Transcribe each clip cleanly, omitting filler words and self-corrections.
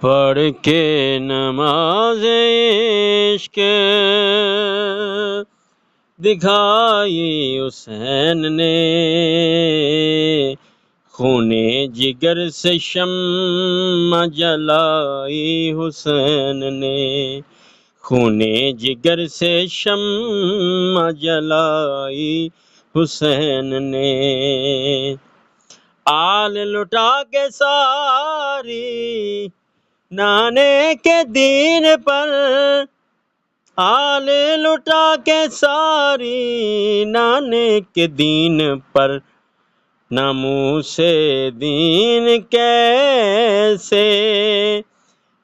پڑھ کے نماز عشق دکھائی حسین نے، خون جگر سے شمع جلائی حسین نے، خون جگر سے شمع جلائی حسین نے، آل لٹا کے ساری نانے کے دین پر، آل لٹا کے ساری نانے کے دین پر، ناموس دین کیسے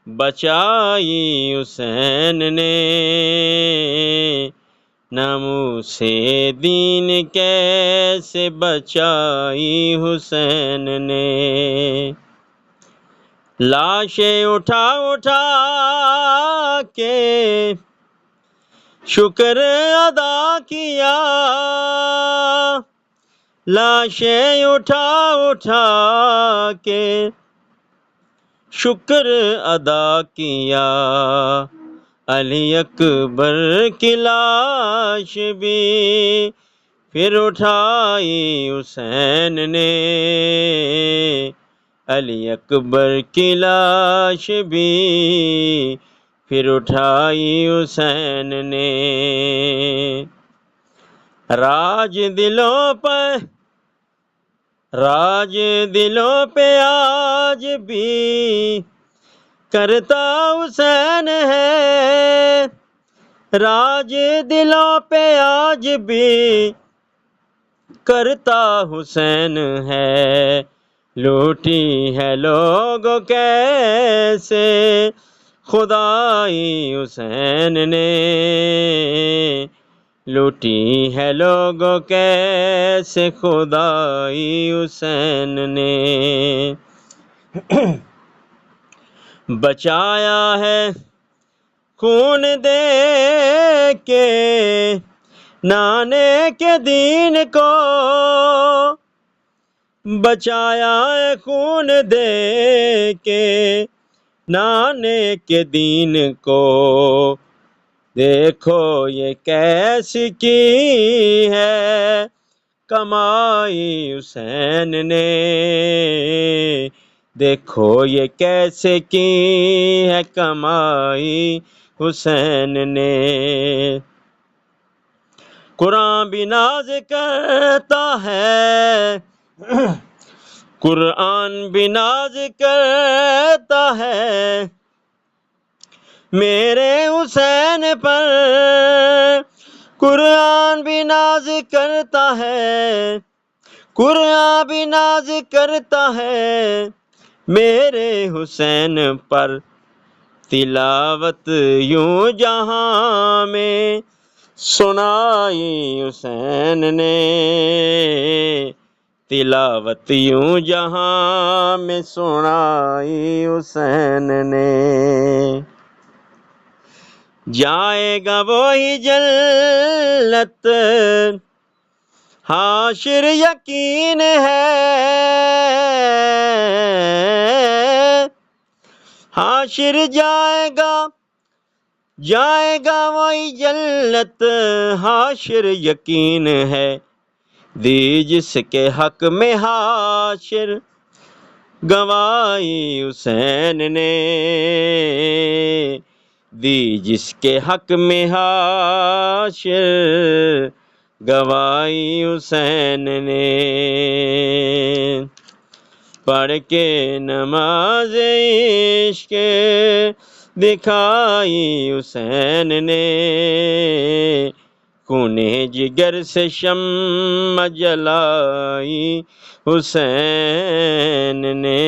بچائی حسین نے، ناموس دین کیسے بچائی حسین نے، لاشیں اٹھا اٹھا کے شکر ادا کیا، لاشیں اٹھا اٹھا کے شکر ادا کیا، علی اکبر کی لاش بھی پھر اٹھائی حسین نے، علی اکبر کی لاش بھی پھر اٹھائی حسین نے، راج دلوں پہ آج بھی کرتا حسین ہے، راج دلوں پہ آج بھی کرتا حسین ہے، لوٹی ہے لوگوں کیسے خدائی حسین نے، لوٹی ہے لوگوں کیسے خدائی حسین نے، بچایا ہے خون دے کے نانے کے دین کو، بچایا ہے خون دے کے نانے کے دین کو، دیکھو یہ کیسی کی ہے کمائی حسین نے، دیکھو یہ کیسے کی ہے کمائی حسین نے، قرآن بھی ناز کرتا ہے، قرآن بھی ناز کرتا ہے میرے حسین پر، قرآن بھی ناز کرتا ہے، قرآن بھی ناز کرتا ہے میرے حسین پر، تلاوت یوں جہاں میں سنائی حسین نے، تلاوت یوں جہاں میں سنائی حسین نے، جائے گا وہی جنت حاشر یقین ہے، حاشر جائے گا وہی جنت حاشر یقین ہے، دی جس کے حق میں حاشر گواہی حسین نے، دی جس کے حق میں حاشر گواہی حسین نے، پڑھ کے نماز عشق دکھائی حسین نے، خون جگر سے شمع جلائی حسین نے۔